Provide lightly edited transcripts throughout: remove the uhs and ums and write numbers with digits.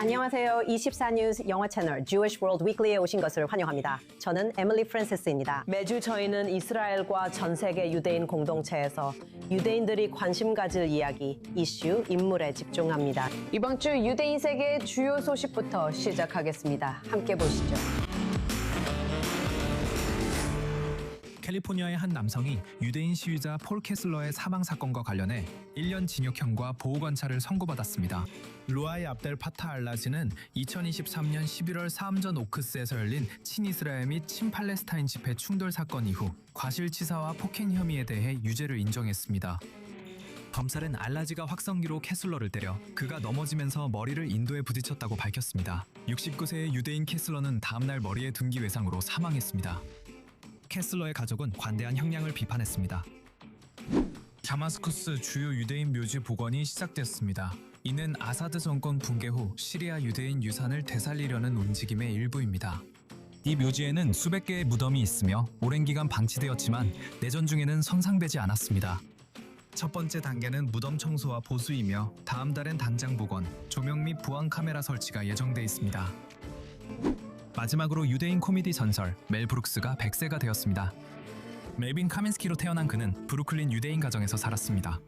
안녕하세요. 24뉴스 영화 채널 Jewish World Weekly에 오신 것을 환영합니다. 저는 에밀리 프랜시스입니다. 매주 저희는 이스라엘과 전 세계 유대인 공동체에서 유대인들이 관심 가질 이야기, 이슈, 인물에 집중합니다. 이번 주 유대인 세계의 주요 소식부터 시작하겠습니다. 함께 보시죠. 캘리포니아의 한 남성이 유대인 시위자 폴 캐슬러의 사망 사건과 관련해 1년 징역형과 보호관찰을 선고받았습니다. 루아이 압델 파타 알라지는 2023년 11월 사암전 오크스에서 열린 친이스라엘 및 친팔레스타인 집회 충돌 사건 이후 과실치사와 폭행 혐의에 대해 유죄를 인정했습니다. 검찰은 알라지가 확성기로 캐슬러를 때려 그가 넘어지면서 머리를 인도에 부딪혔다고 밝혔습니다. 69세의 유대인 캐슬러는 다음날 머리에 둔기 외상으로 사망했습니다. 캐슬러의 가족은 관대한 형량을 비판했습니다. 다마스쿠스 주요 유대인 묘지 복원이 시작됐습니다. 이는 아사드 정권 붕괴 후 시리아 유대인 유산을 되살리려는 움직임의 일부입니다. 이 묘지에는 수백 개의 무덤이 있으며 오랜 기간 방치되었지만 내전 중에는 손상되지 않았습니다. 첫 번째 단계는 무덤 청소와 보수이며 다음 달엔 단장 복원, 조명 및 보안 카메라 설치가 예정돼 있습니다. 마지막으로 유대인 코미디 전설 멜 브룩스가 100세가 되었습니다. 멜빈 카민스키로 태어난 그는 브루클린 유대인 가정에서 살았습니다.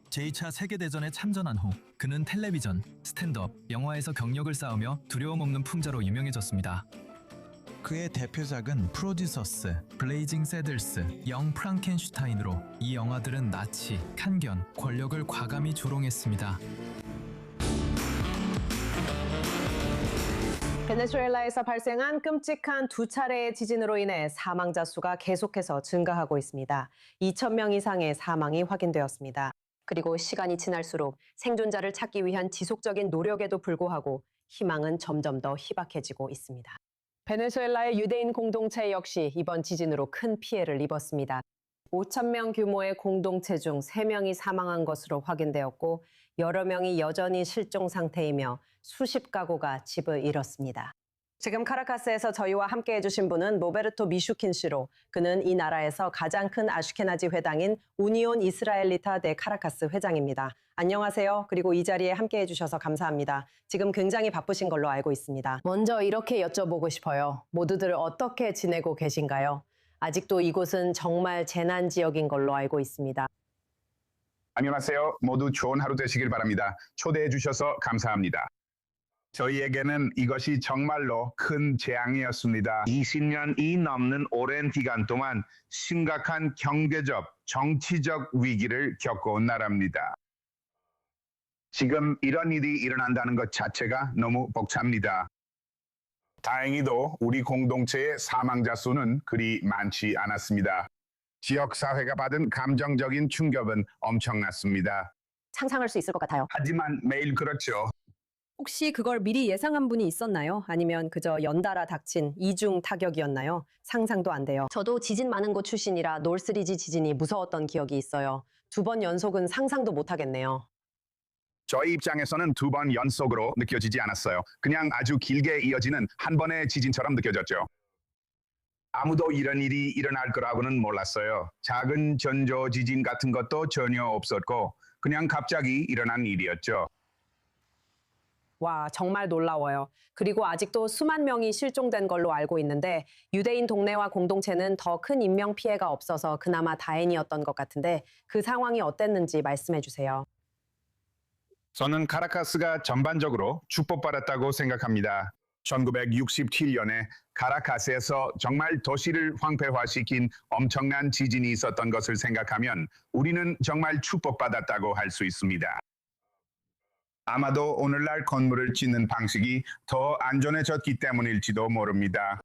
제2차 세계대전에 참전한 후 그는 텔레비전, 스탠드업, 영화에서 경력을 쌓으며 두려움 없는 풍자로 유명해졌습니다. 그의 대표작은 프로듀서스, 블레이징 새들스, 영 프랑켄슈타인으로 이 영화들은 나치, 편견, 권력을 과감히 조롱했습니다. 베네수엘라에서 발생한 끔찍한 두 차례의 지진으로 인해 사망자 수가 계속해서 증가하고 있습니다. 2,000명 이상의 사망이 확인되었습니다. 그리고 시간이 지날수록 생존자를 찾기 위한 지속적인 노력에도 불구하고 희망은 점점 더 희박해지고 있습니다. 베네수엘라의 유대인 공동체 역시 이번 지진으로 큰 피해를 입었습니다. 5,000명 규모의 공동체 중 3명이 사망한 것으로 확인되었고 여러 명이 여전히 실종 상태이며 수십 가구가 집을 잃었습니다. 지금 카라카스에서 저희와 함께 해주신 분은 로베르토 미슈킨 씨로 그는 이 나라에서 가장 큰 아슈케나지 회당인 우니온 이스라엘리타 데 카라카스 회장입니다. 안녕하세요. 그리고 이 자리에 함께 해주셔서 감사합니다. 지금 굉장히 바쁘신 걸로 알고 있습니다. 먼저 이렇게 여쭤보고 싶어요. 모두들 어떻게 지내고 계신가요? 아직도 이곳은 정말 재난 지역인 걸로 알고 있습니다. 안녕하세요. 모두 좋은 하루 되시길 바랍니다. 초대해 주셔서 감사합니다. 저희에게는 이것이 정말로 큰 재앙이었습니다. 20년이 넘는 오랜 기간 동안 심각한 경제적, 정치적 위기를 겪어온 나라입니다. 지금 이런 일이 일어난다는 것 자체가 너무 벅찹니다. 다행히도 우리 공동체의 사망자 수는 그리 많지 않았습니다. 지역사회가 받은 감정적인 충격은 엄청났습니다. 상상할 수 있을 것 같아요. 하지만 매일 그렇죠. 혹시 그걸 미리 예상한 분이 있었나요? 아니면 그저 연달아 닥친 이중 타격이었나요? 상상도 안 돼요. 저도 지진 많은 곳 출신이라 놀스리지 지진이 무서웠던 기억이 있어요. 2번 연속은 상상도 못 하겠네요. 저희 입장에서는 2번 연속으로 느껴지지 않았어요. 그냥 아주 길게 이어지는 한 번의 지진처럼 느껴졌죠. 아무도 이런 일이 일어날 거라고는 몰랐어요. 작은 전조 지진 같은 것도 전혀 없었고 그냥 갑자기 일어난 일이었죠. 와, 정말 놀라워요. 그리고 아직도 수만 명이 실종된 걸로 알고 있는데 유대인 동네와 공동체는 더 큰 인명 피해가 없어서 그나마 다행이었던 것 같은데 그 상황이 어땠는지 말씀해 주세요. 저는 카라카스가 전반적으로 축복받았다고 생각합니다. 1967년에 카라카스에서 정말 도시를 황폐화시킨 엄청난 지진이 있었던 것을 생각하면 우리는 정말 축복받았다고 할 수 있습니다. 아마도 오늘날 건물을 짓는 방식이 더 안전해졌기 때문일지도 모릅니다.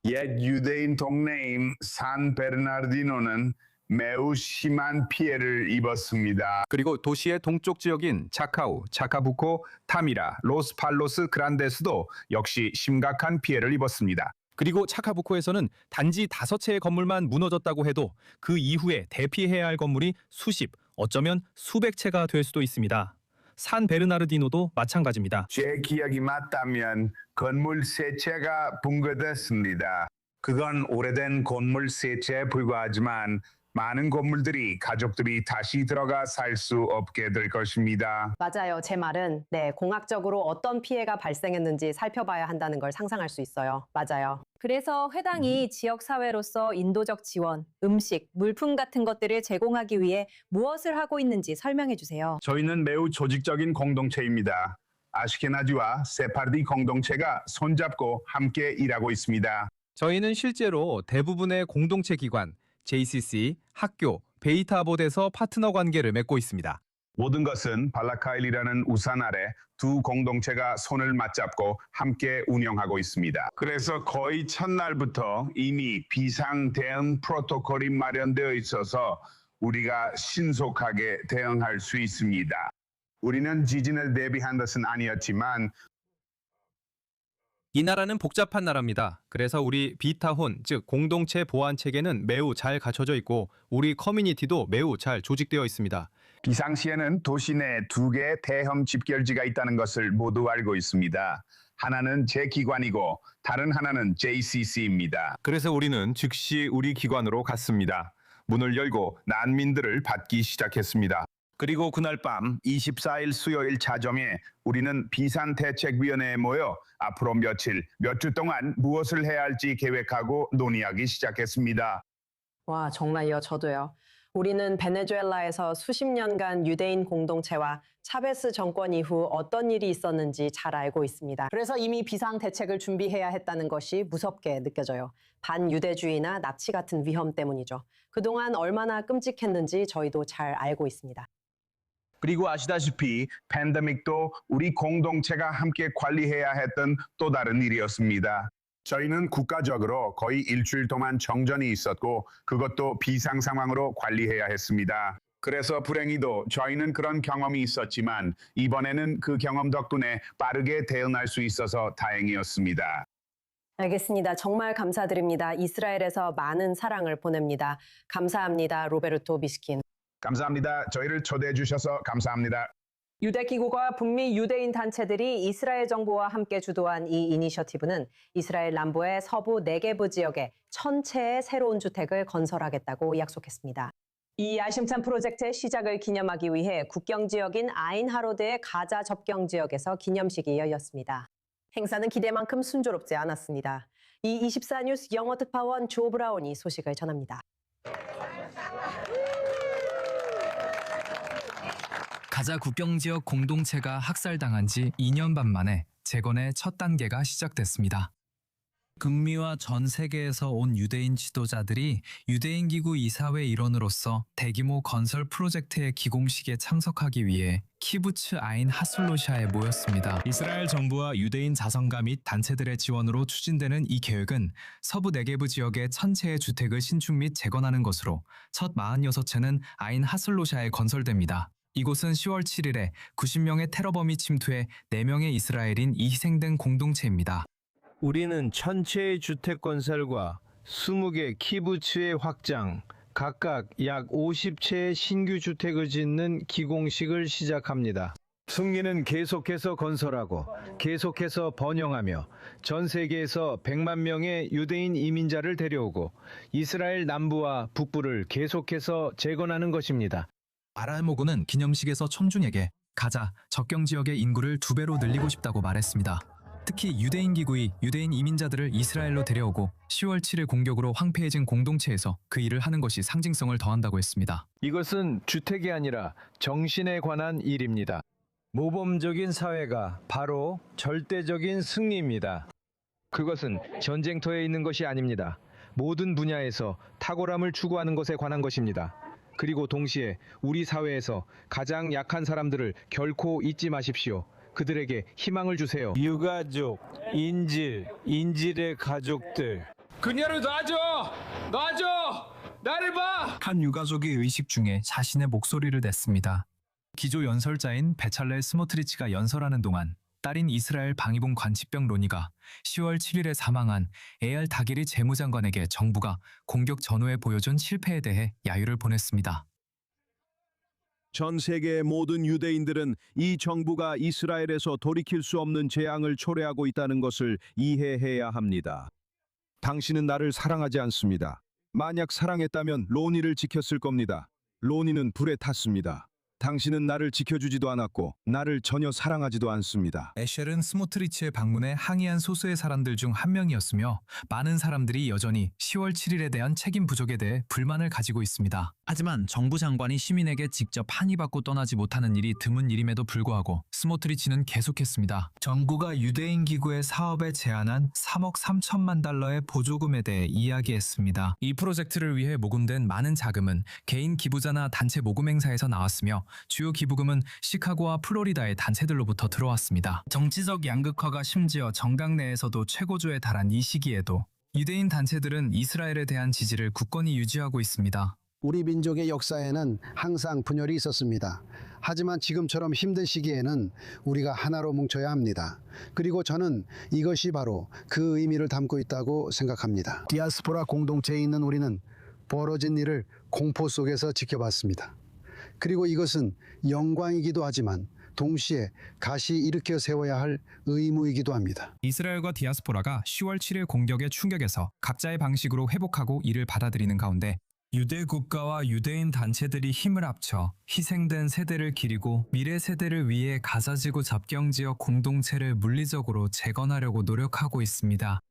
옛 유대인 동네인 산 베르나르디노는 매우 심한 피해를 입었습니다. 그리고 도시의 동쪽 지역인 차카우, 차카부코, 타미라, 로스팔로스 그란데스도 역시 심각한 피해를 입었습니다. 그리고 차카부코에서는 단지 5채의 건물만 무너졌다고 해도 그 이후에 대피해야 할 건물이 수십, 어쩌면 수백 채가 될 수도 있습니다. 산 베르나르디노도 마찬가지입니다. 제 기억이 맞다면 건물 3채가 붕괴됐습니다. 그건 오래된 건물 3채에 불과하지만 많은 건물들이 가족들이 다시 들어가 살 수 없게 될 것입니다. 맞아요. 제 말은 네, 공학적으로 어떤 피해가 발생했는지 살펴봐야 한다는 걸 상상할 수 있어요. 맞아요. 그래서 회당이 지역사회로서 인도적 지원, 음식, 물품 같은 것들을 제공하기 위해 무엇을 하고 있는지 설명해 주세요. 저희는 매우 조직적인 공동체입니다. 아시케나지와 세파르디 공동체가 손잡고 함께 일하고 있습니다. 저희는 실제로 대부분의 공동체 기관, JCC, 학교, 베이타봇에서 파트너 관계를 맺고 있습니다. 모든 것은 발라카일이라는 우산 아래 두 공동체가 손을 맞잡고 함께 운영하고 있습니다. 그래서 거의 첫날부터 이미 비상 대응 프로토콜이 마련되어 있어서 우리가 신속하게 대응할 수 있습니다. 우리는 지진을 대비한 것은 아니었지만 이 나라는 복잡한 나라입니다. 그래서 우리 비타혼, 즉 공동체 보안 체계는 매우 잘 갖춰져 있고 우리 커뮤니티도 매우 잘 조직되어 있습니다. 비상시에는 도시 내 두 개의 대형 집결지가 있다는 것을 모두 알고 있습니다. 하나는 제 기관이고 다른 하나는 JCC입니다. 그래서 우리는 즉시 우리 기관으로 갔습니다. 문을 열고 난민들을 받기 시작했습니다. 그리고 그날 밤 24일 수요일 자정에 우리는 비상대책위원회에 모여 앞으로 며칠, 몇 주 동안 무엇을 해야 할지 계획하고 논의하기 시작했습니다. 와, 정말요. 저도요. 우리는 베네수엘라에서 수십 년간 유대인 공동체와 차베스 정권 이후 어떤 일이 있었는지 잘 알고 있습니다. 그래서 이미 비상 대책을 준비해야 했다는 것이 무섭게 느껴져요. 반유대주의나 납치 같은 위험 때문이죠. 그동안 얼마나 끔찍했는지 저희도 잘 알고 있습니다. 그리고 아시다시피 팬데믹도 우리 공동체가 함께 관리해야 했던 또 다른 일이었습니다. 저희는 국가적으로 거의 일주일 동안 정전이 있었고 그것도 비상 상황으로 관리해야 했습니다. 그래서 불행히도 저희는 그런 경험이 있었지만 이번에는 그 경험 덕분에 빠르게 대응할 수 있어서 다행이었습니다. 알겠습니다. 정말 감사드립니다. 이스라엘에서 많은 사랑을 보냅니다. 감사합니다. 로베르토 비스킨. 감사합니다. 저희를 초대해 주셔서 감사합니다. 유대기구와 북미 유대인 단체들이 이스라엘 정부와 함께 주도한 이 이니셔티브는 이스라엘 남부의 서부 네게브 지역에 1,000채의 새로운 주택을 건설하겠다고 약속했습니다. 이 야심찬 프로젝트의 시작을 기념하기 위해 국경 지역인 아인 하로드의 가자 접경 지역에서 기념식이 열렸습니다. 행사는 기대만큼 순조롭지 않았습니다. 이 24뉴스 영어 특파원 조 브라운이 소식을 전합니다. 가자 국경 지역 공동체가 학살당한 지 2년 반 만에 재건의 첫 단계가 시작됐습니다. 북미와 전 세계에서 온 유대인 지도자들이 유대인 기구 이사회 일원으로서 대규모 건설 프로젝트의 기공식에 참석하기 위해 키부츠 아인 하슬로샤에 모였습니다. 이스라엘 정부와 유대인 자선가 및 단체들의 지원으로 추진되는 이 계획은 서부 네게브 지역의 1,000채의 주택을 신축 및 재건하는 것으로 첫 46채는 아인 하슬로샤에 건설됩니다. 이곳은 10월 7일에 90명의 테러범이 침투해 4명의 이스라엘인이 희생된 공동체입니다. 우리는 1,000채의 주택 건설과 20개 키부츠의 확장, 각각 약 50채의 신규 주택을 짓는 기공식을 시작합니다. 승리는 계속해서 건설하고 계속해서 번영하며 전 세계에서 100만 명의 유대인 이민자를 데려오고 이스라엘 남부와 북부를 계속해서 재건하는 것입니다. 아랄모군은 기념식에서 촌중에게 가자 접경 지역의 인구를 2배로 늘리고 싶다고 말했습니다. 특히 유대인 기구이 유대인 이민자들을 이스라엘로 데려오고 10월 7일 공격으로 황폐해진 공동체에서 그 일을 하는 것이 상징성을 더한다고 했습니다. 이것은 주택이 아니라 정신에 관한 일입니다. 모범적인 사회가 바로 절대적인 승리입니다. 그것은 전쟁터에 있는 것이 아닙니다. 모든 분야에서 탁월함을 추구하는 것에 관한 것입니다. 그리고 동시에 우리 사회에서 가장 약한 사람들을 결코 잊지 마십시오. 그들에게 희망을 주세요. 유가족, 인질의 가족들. 그녀를 놔줘! 나를 봐! 한 유가족이 의식 중에 자신의 목소리를 냈습니다. 기조 연설자인 베찰렐 스모트리치가 연설하는 동안 딸인 이스라엘 방위봉 관치병 로니가 10월 7일에 사망한 에알 다기리 재무장관에게 정부가 공격 전후에 보여준 실패에 대해 야유를 보냈습니다. 전 세계의 모든 유대인들은 이 정부가 이스라엘에서 돌이킬 수 없는 재앙을 초래하고 있다는 것을 이해해야 합니다. 당신은 나를 사랑하지 않습니다. 만약 사랑했다면 로니를 지켰을 겁니다. 로니는 불에 탔습니다. 당신은 나를 지켜주지도 않았고 나를 전혀 사랑하지도 않습니다. 에셸은 스모트리치의 방문에 항의한 소수의 사람들 중 한 명이었으며 많은 사람들이 여전히 10월 7일에 대한 책임 부족에 대해 불만을 가지고 있습니다. 하지만 정부 장관이 시민에게 직접 항의받고 떠나지 못하는 일이 드문 일임에도 불구하고 스모트리치는 계속했습니다. 정부가 유대인 기구의 사업에 제안한 3억 3천만 달러의 보조금에 대해 이야기했습니다. 이 프로젝트를 위해 모금된 많은 자금은 개인 기부자나 단체 모금 행사에서 나왔으며 주요 기부금은 시카고와 플로리다의 단체들로부터 들어왔습니다. 정치적 양극화가 심지어 정당 내에서도 최고조에 달한 이 시기에도 유대인 단체들은 이스라엘에 대한 지지를 굳건히 유지하고 있습니다. 우리 민족의 역사에는 항상 분열이 있었습니다. 하지만 지금처럼 힘든 시기에는 우리가 하나로 뭉쳐야 합니다. 그리고 저는 이것이 바로 그 의미를 담고 있다고 생각합니다. 디아스포라 공동체에 있는 우리는 벌어진 일을 공포 속에서 지켜봤습니다. 그리고 이것은 영광이기도 하지만 동시에 다시 일으켜 세워야 할 의무이기도 합니다. 이스라엘과 디아스포라가 10월 7일 공격의 충격에서 각자의 방식으로 회복하고 이를 받아들이는 가운데 유대 국가와 유대인 단체들이 힘을 합쳐 희생된 세대를 기리고 미래 세대를 위해 가자지구 접경지역 공동체를 물리적으로 재건하려고 노력하고 있습니다.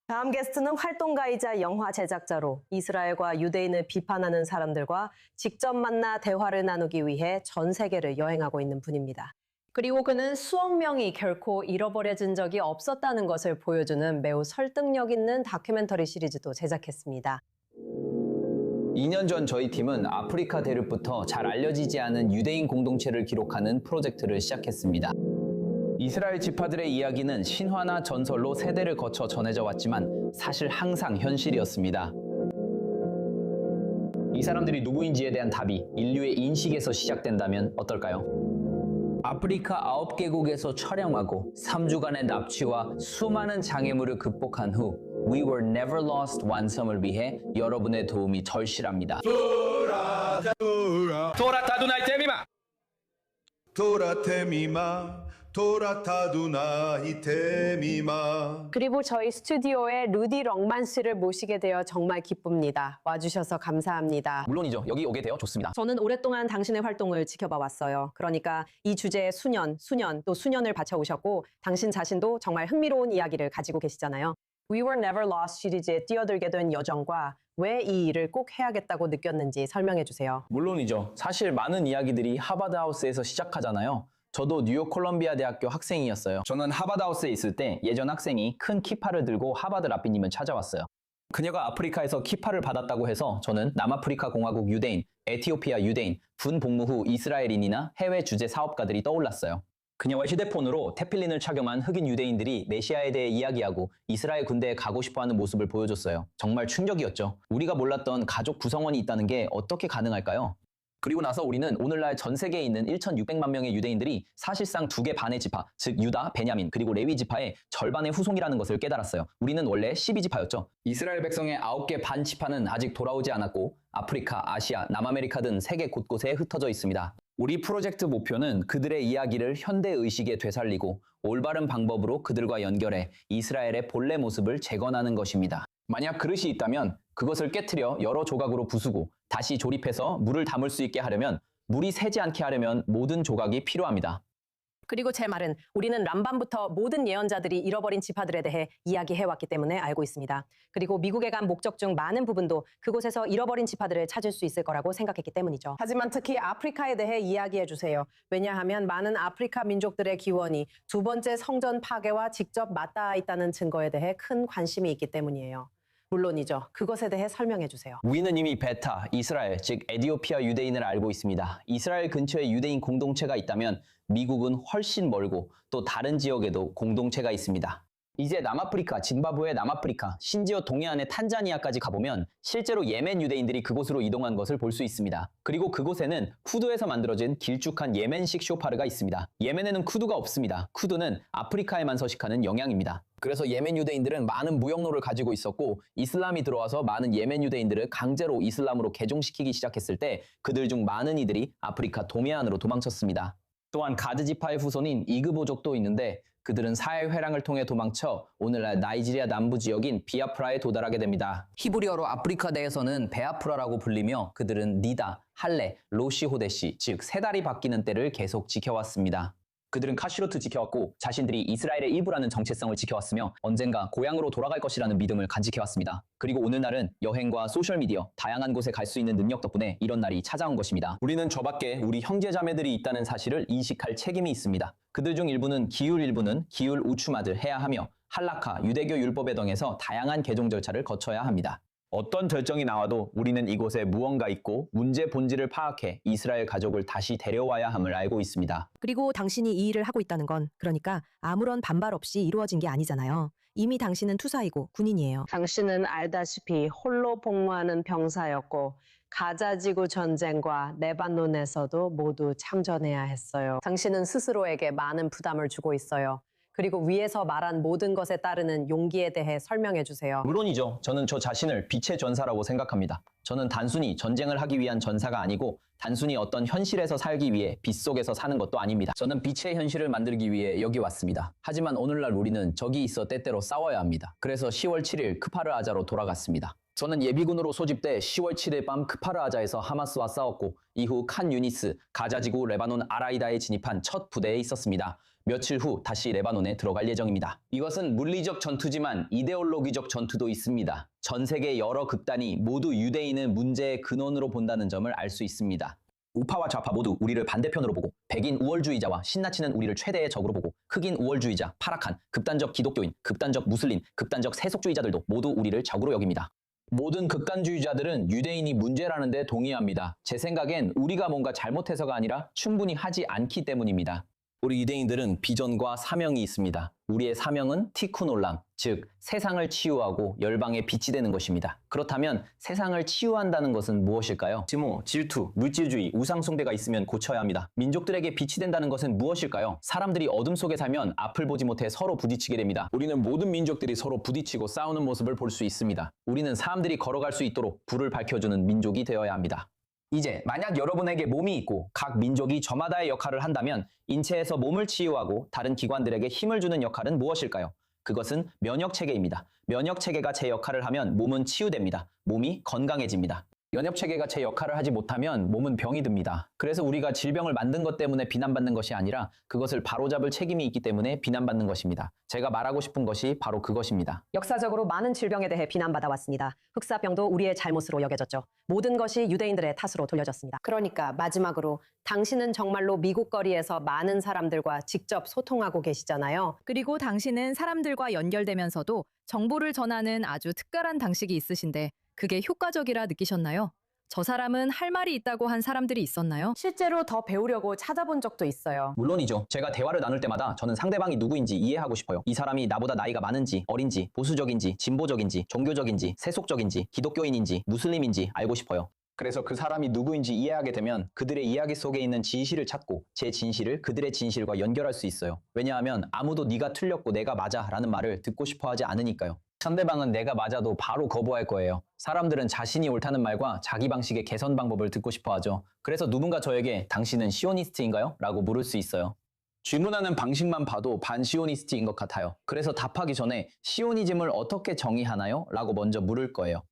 다음 게스트는 활동가이자 영화 제작자로 이스라엘과 유대인을 비판하는 사람들과 직접 만나 대화를 나누기 위해 전 세계를 여행하고 있는 분입니다. 그리고 그는 수억 명이 결코 잃어버려진 적이 없었다는 것을 보여주는 매우 설득력 있는 다큐멘터리 시리즈도 제작했습니다. 2년 전 저희 팀은 아프리카 대륙부터 잘 알려지지 않은 유대인 공동체를 기록하는 프로젝트를 시작했습니다. 이스라엘 지파들의 이야기는 신화나 전설로 세대를 거쳐 전해져 왔지만 사실 항상 현실이었습니다. 이 사람들이 누구인지에 대한 답이 인류의 인식에서 시작된다면 어떨까요? 아프리카 9개국에서 촬영하고 3주간의 납치와 수많은 장애물을 극복한 후 We Were Never Lost 완성을 위해 여러분의 도움이 절실합니다. 도라타두나이 테미마. 도라타두나이 테미마. 그리고 저희 스튜디오에 루디 럭만 씨를 모시게 되어 정말 기쁩니다. 와주셔서 감사합니다. 물론이죠. 여기 오게 되어 좋습니다. 저는 오랫동안 당신의 활동을 지켜봐 왔어요. 그러니까 이 주제에 수년 또 수년을 바쳐오셨고 당신 자신도 정말 흥미로운 이야기를 가지고 계시잖아요. We Were Never Lost 시리즈에 뛰어들게 된 여정과 왜 이 일을 꼭 해야겠다고 느꼈는지 설명해 주세요. 물론이죠. 사실 많은 이야기들이 하버드 하우스에서 시작하잖아요. 저도 뉴욕 콜럼비아 대학교 학생이었어요. 저는 하버드 하우스에 있을 때 예전 학생이 큰 키파를 들고 하버드 라삐님을 찾아왔어요. 그녀가 아프리카에서 키파를 받았다고 해서 저는 남아프리카 공화국 유대인, 에티오피아 유대인, 군 복무 후 이스라엘인이나 해외 주재 사업가들이 떠올랐어요. 그녀와 휴대폰으로 테필린을 착용한 흑인 유대인들이 메시아에 대해 이야기하고 이스라엘 군대에 가고 싶어하는 모습을 보여줬어요. 정말 충격이었죠. 우리가 몰랐던 가족 구성원이 있다는 게 어떻게 가능할까요? 그리고 나서 우리는 오늘날 전 세계에 있는 1,600만 명의 유대인들이 사실상 2개 반의 지파, 즉 유다, 베냐민, 그리고 레위 지파의 절반의 후손이라는 것을 깨달았어요. 우리는 원래 12지파였죠. 이스라엘 백성의 9개 반 지파는 아직 돌아오지 않았고 아프리카, 아시아, 남아메리카 등 세계 곳곳에 흩어져 있습니다. 우리 프로젝트 목표는 그들의 이야기를 현대의식에 되살리고 올바른 방법으로 그들과 연결해 이스라엘의 본래 모습을 재건하는 것입니다. 만약 그릇이 있다면 그것을 깨트려 여러 조각으로 부수고 다시 조립해서 물을 담을 수 있게 하려면 물이 새지 않게 하려면 모든 조각이 필요합니다. 그리고 제 말은 우리는 람밤부터 모든 예언자들이 잃어버린 지파들에 대해 이야기해왔기 때문에 알고 있습니다. 그리고 미국에 간 목적 중 많은 부분도 그곳에서 잃어버린 지파들을 찾을 수 있을 거라고 생각했기 때문이죠. 하지만 특히 아프리카에 대해 이야기해주세요. 왜냐하면 많은 아프리카 민족들의 기원이 두 번째 성전 파괴와 직접 맞닿아 있다는 증거에 대해 큰 관심이 있기 때문이에요. 물론이죠. 그것에 대해 설명해 주세요. 우리는 이미 베타, 이스라엘, 즉 에티오피아 유대인을 알고 있습니다. 이스라엘 근처에 유대인 공동체가 있다면 미국은 훨씬 멀고 또 다른 지역에도 공동체가 있습니다. 이제 남아프리카, 짐바브웨 남아프리카, 심지어 동해안의 탄자니아까지 가보면 실제로 예멘 유대인들이 그곳으로 이동한 것을 볼 수 있습니다. 그리고 그곳에는 쿠두에서 만들어진 길쭉한 예멘식 쇼파르가 있습니다. 예멘에는 쿠두가 없습니다. 쿠두는 아프리카에만 서식하는 영향입니다. 그래서 예멘 유대인들은 많은 무역로를 가지고 있었고 이슬람이 들어와서 많은 예멘 유대인들을 강제로 이슬람으로 개종시키기 시작했을 때 그들 중 많은 이들이 아프리카 동해안으로 도망쳤습니다. 또한 가드 지파의 후손인 이그보족도 있는데 그들은 사해 회랑을 통해 도망쳐 오늘날 나이지리아 남부 지역인 비아프라에 도달하게 됩니다. 히브리어로 아프리카 내에서는 베아프라라고 불리며 그들은 니다, 할레, 로시호데시, 즉 세 달이 바뀌는 때를 계속 지켜왔습니다. 그들은 카시루트 지켜왔고 자신들이 이스라엘의 일부라는 정체성을 지켜왔으며 언젠가 고향으로 돌아갈 것이라는 믿음을 간직해왔습니다. 그리고 오늘날은 여행과 소셜미디어, 다양한 곳에 갈 수 있는 능력 덕분에 이런 날이 찾아온 것입니다. 우리는 저 밖에 우리 형제자매들이 있다는 사실을 인식할 책임이 있습니다. 그들 중 일부는 기율, 일부는 기율 우추마들 해야 하며 할라카, 유대교 율법에 등에서 다양한 개종 절차를 거쳐야 합니다. 어떤 결정이 나와도 우리는 이곳에 무언가 있고 문제 본질을 파악해 이스라엘 가족을 다시 데려와야 함을 알고 있습니다. 그리고 당신이 이 일을 하고 있다는 건 그러니까 아무런 반발 없이 이루어진 게 아니잖아요. 이미 당신은 투사이고 군인이에요. 당신은 알다시피 홀로 복무하는 병사였고 가자지구 전쟁과 레바논에서도 모두 참전해야 했어요. 당신은 스스로에게 많은 부담을 주고 있어요. 그리고 위에서 말한 모든 것에 따르는 용기에 대해 설명해 주세요. 물론이죠. 저는 저 자신을 빛의 전사라고 생각합니다. 저는 단순히 전쟁을 하기 위한 전사가 아니고 단순히 어떤 현실에서 살기 위해 빛 속에서 사는 것도 아닙니다. 저는 빛의 현실을 만들기 위해 여기 왔습니다. 하지만 오늘날 우리는 적이 있어 때때로 싸워야 합니다. 그래서 10월 7일 크파르 아자로 돌아갔습니다. 저는 예비군으로 소집돼 10월 7일 밤 크파르 아자에서 하마스와 싸웠고 이후 칸 유니스, 가자지구 레바논 아라이다에 진입한 첫 부대에 있었습니다. 며칠 후 다시 레바논에 들어갈 예정입니다. 이것은 물리적 전투지만 이데올로기적 전투도 있습니다. 전 세계 여러 극단이 모두 유대인을 문제의 근원으로 본다는 점을 알 수 있습니다. 우파와 좌파 모두 우리를 반대편으로 보고 백인 우월주의자와 신나치는 우리를 최대의 적으로 보고 흑인 우월주의자, 파락한, 극단적 기독교인, 극단적 무슬림, 극단적 세속주의자들도 모두 우리를 적으로 여깁니다. 모든 극단주의자들은 유대인이 문제라는 데 동의합니다. 제 생각엔 우리가 뭔가 잘못해서가 아니라 충분히 하지 않기 때문입니다. 우리 유대인들은 비전과 사명이 있습니다. 우리의 사명은 티쿠놀람, 즉 세상을 치유하고 열방에 빛이 되는 것입니다. 그렇다면 세상을 치유한다는 것은 무엇일까요? 증오, 질투, 물질주의, 우상숭배가 있으면 고쳐야 합니다. 민족들에게 빛이 된다는 것은 무엇일까요? 사람들이 어둠 속에 살면 앞을 보지 못해 서로 부딪히게 됩니다. 우리는 모든 민족들이 서로 부딪히고 싸우는 모습을 볼 수 있습니다. 우리는 사람들이 걸어갈 수 있도록 불을 밝혀주는 민족이 되어야 합니다. 이제 만약 여러분에게 몸이 있고 각 민족이 저마다의 역할을 한다면 인체에서 몸을 치유하고 다른 기관들에게 힘을 주는 역할은 무엇일까요? 그것은 면역체계입니다. 면역체계가 제 역할을 하면 몸은 치유됩니다. 몸이 건강해집니다. 면역체계가 제 역할을 하지 못하면 몸은 병이 듭니다. 그래서 우리가 질병을 만든 것 때문에 비난받는 것이 아니라 그것을 바로잡을 책임이 있기 때문에 비난받는 것입니다. 제가 말하고 싶은 것이 바로 그것입니다. 역사적으로 많은 질병에 대해 비난받아왔습니다. 흑사병도 우리의 잘못으로 여겨졌죠. 모든 것이 유대인들의 탓으로 돌려졌습니다. 그러니까 마지막으로 당신은 정말로 미국 거리에서 많은 사람들과 직접 소통하고 계시잖아요. 그리고 당신은 사람들과 연결되면서도 정보를 전하는 아주 특별한 방식이 있으신데 그게 효과적이라 느끼셨나요? 저 사람은 할 말이 있다고 한 사람들이 있었나요? 실제로 더 배우려고 찾아본 적도 있어요. 물론이죠. 제가 대화를 나눌 때마다 저는 상대방이 누구인지 이해하고 싶어요. 이 사람이 나보다 나이가 많은지, 어린지, 보수적인지, 진보적인지, 종교적인지, 세속적인지, 기독교인인지, 무슬림인지 알고 싶어요. 그래서 그 사람이 누구인지 이해하게 되면 그들의 이야기 속에 있는 진실을 찾고 제 진실을 그들의 진실과 연결할 수 있어요. 왜냐하면 아무도 네가 틀렸고 내가 맞아 라는 말을 듣고 싶어 하지 않으니까요. 상대방은 내가 맞아도 바로 거부할 거예요. 사람들은 자신이 옳다는 말과 자기 방식의 개선 방법을 듣고 싶어 하죠. 그래서 누군가 저에게 당신은 시오니스트인가요? 라고 물을 수 있어요. 질문하는 방식만 봐도 반시오니스트인 것 같아요. 그래서 답하기 전에 시오니즘을 어떻게 정의하나요? 라고 먼저 물을 거예요.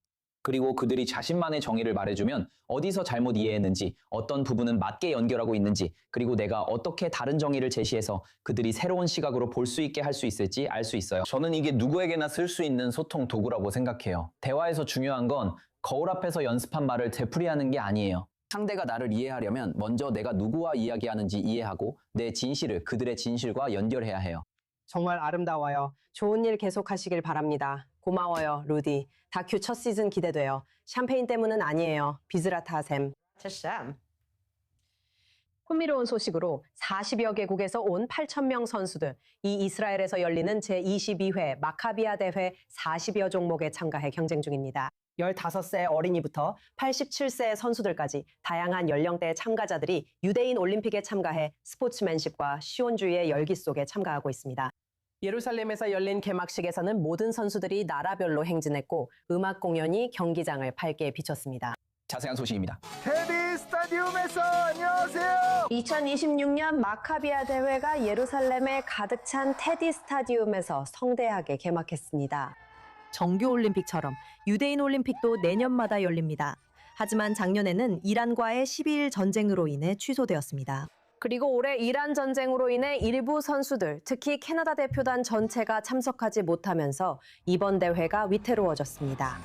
그리고 그들이 자신만의 정의를 말해주면 어디서 잘못 이해했는지, 어떤 부분은 맞게 연결하고 있는지, 그리고 내가 어떻게 다른 정의를 제시해서 그들이 새로운 시각으로 볼 수 있게 할 수 있을지 알 수 있어요. 저는 이게 누구에게나 쓸 수 있는 소통 도구라고 생각해요. 대화에서 중요한 건 거울 앞에서 연습한 말을 되풀이하는 게 아니에요. 상대가 나를 이해하려면 먼저 내가 누구와 이야기하는지 이해하고 내 진실을 그들의 진실과 연결해야 해요. 정말 아름다워요. 좋은 일 계속하시길 바랍니다. 고마워요, 루디. 다큐 첫 시즌 기대돼요. 샴페인 때문은 아니에요. 비즈라타 샘. 흥미로운 소식으로 40여 개국에서 온 8,000명 선수들, 이 이스라엘에서 열리는 제22회 마카비아 대회 40여 종목에 참가해 경쟁 중입니다. 15세 어린이부터 87세 선수들까지 다양한 연령대의 참가자들이 유대인 올림픽에 참가해 스포츠맨십과 시온주의의 열기 속에 참가하고 있습니다. 예루살렘에서 열린 개막식에서는 모든 선수들이 나라별로 행진했고 음악 공연이 경기장을 밝게 비췄습니다. 자세한 소식입니다. 테디 스타일 스타디움에서 안녕하세요. 2026년 마카비아 대회가 예루살렘의 가득 찬 테디 스타디움에서 성대하게 개막했습니다. 정규올림픽처럼 유대인 올림픽도 내년마다 열립니다. 하지만 작년에는 이란과의 12일 전쟁으로 인해 취소되었습니다. 그리고 올해 이란 전쟁으로 인해 일부 선수들, 특히 캐나다 대표단 전체가 참석하지 못하면서 이번 대회가 위태로워졌습니다.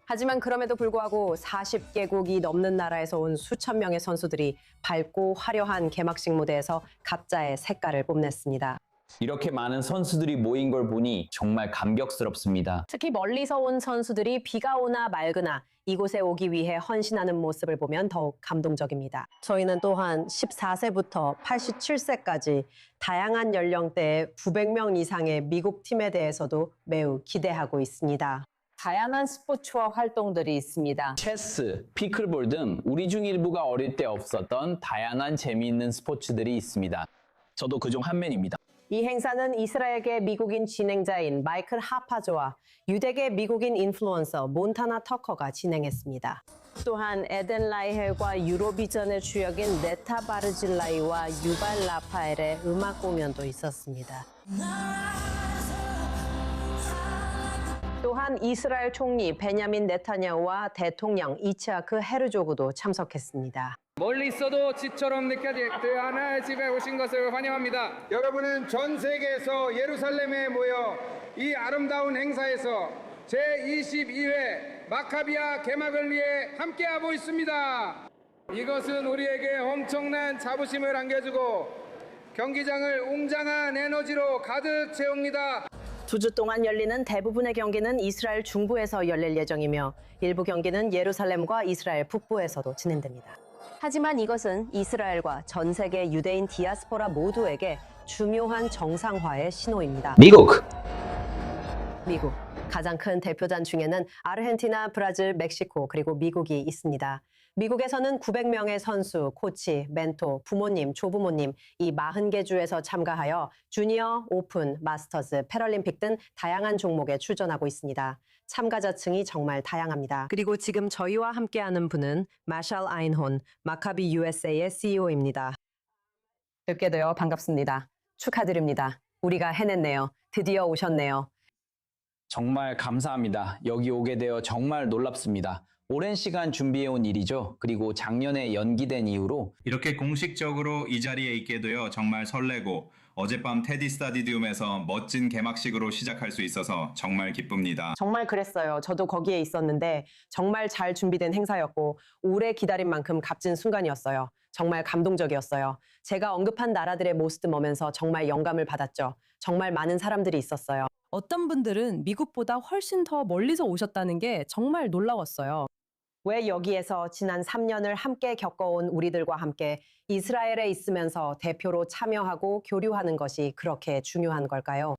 하지만 그럼에도 불구하고 40개국이 넘는 나라에서 온 수천 명의 선수들이 밝고 화려한 개막식 무대에서 각자의 색깔을 뽐냈습니다. 이렇게 많은 선수들이 모인 걸 보니 정말 감격스럽습니다. 특히 멀리서 온 선수들이 비가 오나 맑으나 이곳에 오기 위해 헌신하는 모습을 보면 더욱 감동적입니다. 저희는 또한 14세부터 87세까지 다양한 연령대의 900명 이상의 미국 팀에 대해서도 매우 기대하고 있습니다. 다양한 스포츠와 활동들이 있습니다. 체스, 피클볼 등 우리 중 일부가 어릴 때 없었던 다양한 재미있는 스포츠들이 있습니다. 저도 그중 한 면입니다. 이 행사는 이스라엘계 미국인 진행자인 마이클 하파조와 유대계 미국인 인플루언서 몬타나 터커가 진행했습니다. 또한 에덴 라이헬과 유로비전의 주역인 네타 바르질라이와 유발 라파엘의 음악 공연도 있었습니다. 또한 이스라엘 총리 베냐민 네타냐후와 대통령 이츠하크 헤르조그도 참석했습니다. 멀리 있어도 집처럼 느껴질 그 하나의 집에 오신 것을 환영합니다. 여러분은 전 세계에서 예루살렘에 모여 이 아름다운 행사에서 제22회 마카비아 개막을 위해 함께하고 있습니다. 이것은 우리에게 엄청난 자부심을 안겨주고 경기장을 웅장한 에너지로 가득 채웁니다. 2주 동안 열리는 대부분의 경기는 이스라엘 중부에서 열릴 예정이며 일부 경기는 예루살렘과 이스라엘 북부에서도 진행됩니다. 하지만 이것은 이스라엘과 전 세계 유대인 디아스포라 모두에게 중요한 정상화의 신호입니다. 미국! 가장 큰 대표단 중에는 아르헨티나, 브라질, 멕시코 그리고 미국이 있습니다. 미국에서는 900명의 선수, 코치, 멘토, 부모님, 조부모님 이 40개 주에서 참가하여 주니어, 오픈, 마스터즈, 패럴림픽 등 다양한 종목에 출전하고 있습니다. 참가자층이 정말 다양합니다. 그리고 지금 저희와 함께하는 분은 마샬 아인혼, 마카비 USA의 CEO입니다. 뵙게 되어 반갑습니다. 축하드립니다. 우리가 해냈네요. 드디어 오셨네요. 정말 감사합니다. 여기 오게 되어 정말 놀랍습니다. 오랜 시간 준비해온 일이죠. 그리고 작년에 연기된 이후로 이렇게 공식적으로 이 자리에 있게 되어 정말 설레고 어젯밤 테디 스타디움에서 멋진 개막식으로 시작할 수 있어서 정말 기쁩니다. 정말 그랬어요. 저도 거기에 있었는데 정말 잘 준비된 행사였고 오래 기다린 만큼 값진 순간이었어요. 정말 감동적이었어요. 제가 언급한 나라들의 모습을 보면서 정말 영감을 받았죠. 정말 많은 사람들이 있었어요. 어떤 분들은 미국보다 훨씬 더 멀리서 오셨다는 게 정말 놀라웠어요. 왜 여기에서 지난 3년을 함께 겪어온 우리들과 함께 이스라엘에 있으면서 대표로 참여하고 교류하는 것이 그렇게 중요한 걸까요?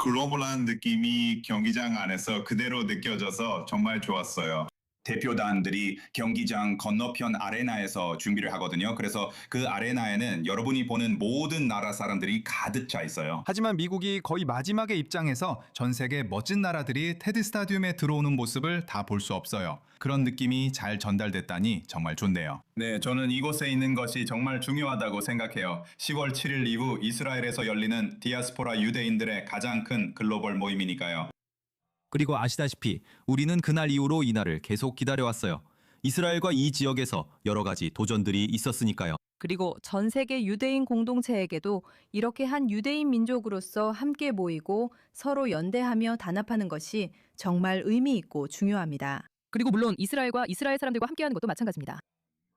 글로벌한 느낌이 경기장 안에서 그대로 느껴져서 정말 좋았어요. 대표단들이 경기장 건너편 아레나에서 준비를 하거든요. 그래서 그 아레나에는 여러분이 보는 모든 나라 사람들이 가득 차 있어요. 하지만 미국이 거의 마지막에 입장해서 전 세계 멋진 나라들이 테디 스타디움에 들어오는 모습을 다 볼 수 없어요. 그런 느낌이 잘 전달됐다니 정말 좋네요. 네, 저는 이곳에 있는 것이 정말 중요하다고 생각해요. 10월 7일 이후 이스라엘에서 열리는 디아스포라 유대인들의 가장 큰 글로벌 모임이니까요. 그리고 아시다시피 우리는 그날 이후로 이날을 계속 기다려왔어요. 이스라엘과 이 지역에서 여러 가지 도전들이 있었으니까요. 그리고 전 세계 유대인 공동체에게도 이렇게 한 유대인 민족으로서 함께 모이고 서로 연대하며 단합하는 것이 정말 의미 있고 중요합니다. 그리고 물론 이스라엘과 이스라엘 사람들과 함께하는 것도 마찬가지입니다.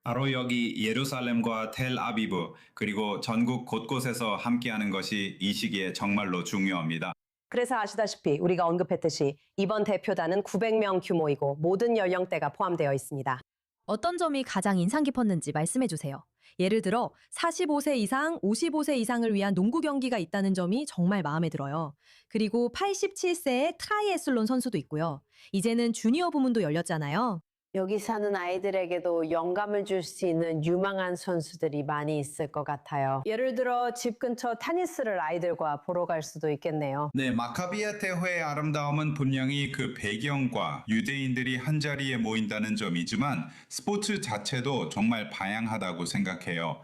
바로 여기 예루살렘과 텔아비브 그리고 전국 곳곳에서 함께하는 것이 이 시기에 정말로 중요합니다. 그래서 아시다시피 우리가 언급했듯이 이번 대표단은 900명 규모이고 모든 연령대가 포함되어 있습니다. 어떤 점이 가장 인상 깊었는지 말씀해 주세요. 예를 들어 45세 이상, 55세 이상을 위한 농구 경기가 있다는 점이 정말 마음에 들어요. 그리고 87세의 트라이애슬론 선수도 있고요. 이제는 주니어 부문도 열렸잖아요. 여기 사는 아이들에게도 영감을 줄 수 있는 유망한 선수들이 많이 있을 것 같아요. 예를 들어 집 근처 테니스를 아이들과 보러 갈 수도 있겠네요. 네, 마카비아 대회의 아름다움은 분명히 그 배경과 유대인들이 한자리에 모인다는 점이지만 스포츠 자체도 정말 다양하다고 생각해요.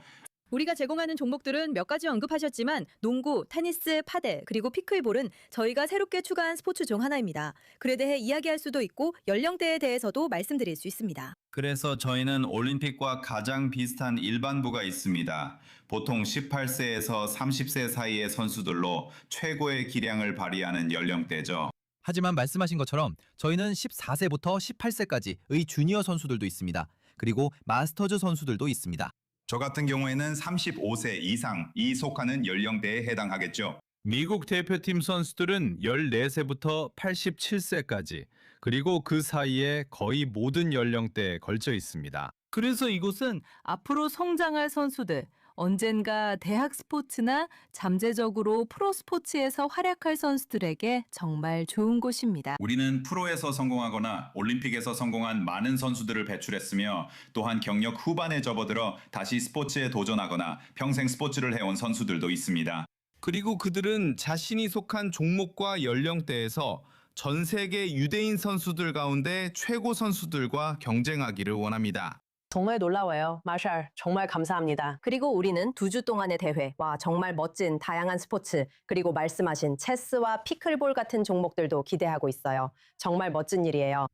우리가 제공하는 종목들은 몇 가지 언급하셨지만 농구, 테니스, 파데, 그리고 피클볼은 저희가 새롭게 추가한 스포츠 중 하나입니다. 그에 대해 이야기할 수도 있고 연령대에 대해서도 말씀드릴 수 있습니다. 그래서 저희는 올림픽과 가장 비슷한 일반부가 있습니다. 보통 18세에서 30세 사이의 선수들로 최고의 기량을 발휘하는 연령대죠. 하지만 말씀하신 것처럼 저희는 14세부터 18세까지의 주니어 선수들도 있습니다. 그리고 마스터즈 선수들도 있습니다. 저 같은 경우에는 35세 이상이 속하는 연령대에 해당하겠죠. 미국 대표팀 선수들은 14세부터 87세까지 그리고 그 사이에 거의 모든 연령대에 걸쳐 있습니다. 그래서 이곳은 앞으로 성장할 선수들, 언젠가 대학 스포츠나 잠재적으로 프로 스포츠에서 활약할 선수들에게 정말 좋은 곳입니다. 우리는 프로에서 성공하거나 올림픽에서 성공한 많은 선수들을 배출했으며 또한 경력 후반에 접어들어 다시 스포츠에 도전하거나 평생 스포츠를 해온 선수들도 있습니다. 그리고 그들은 자신이 속한 종목과 연령대에서 전 세계 유대인 선수들 가운데 최고 선수들과 경쟁하기를 원합니다. 정말 놀라워요. 마샬, 정말 감사합니다. 그리고 우리는 2주 동안의 대회, 와 정말 멋진 다양한 스포츠, 그리고 말씀하신 체스와 피클볼 같은 종목들도 기대하고 있어요. 정말 멋진 일이에요.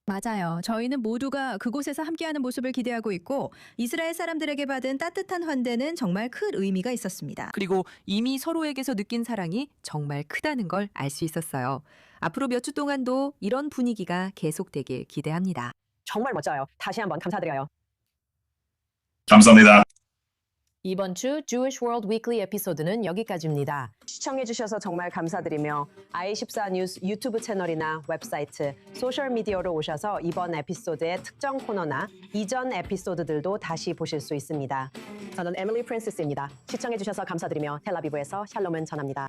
맞아요. 저희는 모두가 그곳에서 함께하는 모습을 기대하고 있고 이스라엘 사람들에게 받은 따뜻한 환대는 정말 큰 의미가 있었습니다. 그리고 이미 서로에게서 느낀 사랑이 정말 크다는 걸 알 수 있었어요. 앞으로 몇 주 동안도 이런 분위기가 계속되길 기대합니다. 정말 멋져요. 다시 한번 감사드려요. 감사합니다. 이번 주 Jewish World Weekly 에피소드는 여기까지입니다. 시청해주셔서 정말 감사드리며 i14 뉴스 유튜브 채널이나 웹사이트, 소셜미디어로 오셔서 이번 에피소드의 특정 코너나 이전 에피소드들도 다시 보실 수 있습니다. 저는 에밀리 프랜시스입니다. 시청해주셔서 감사드리며 텔아비브에서 샬롬을 전합니다.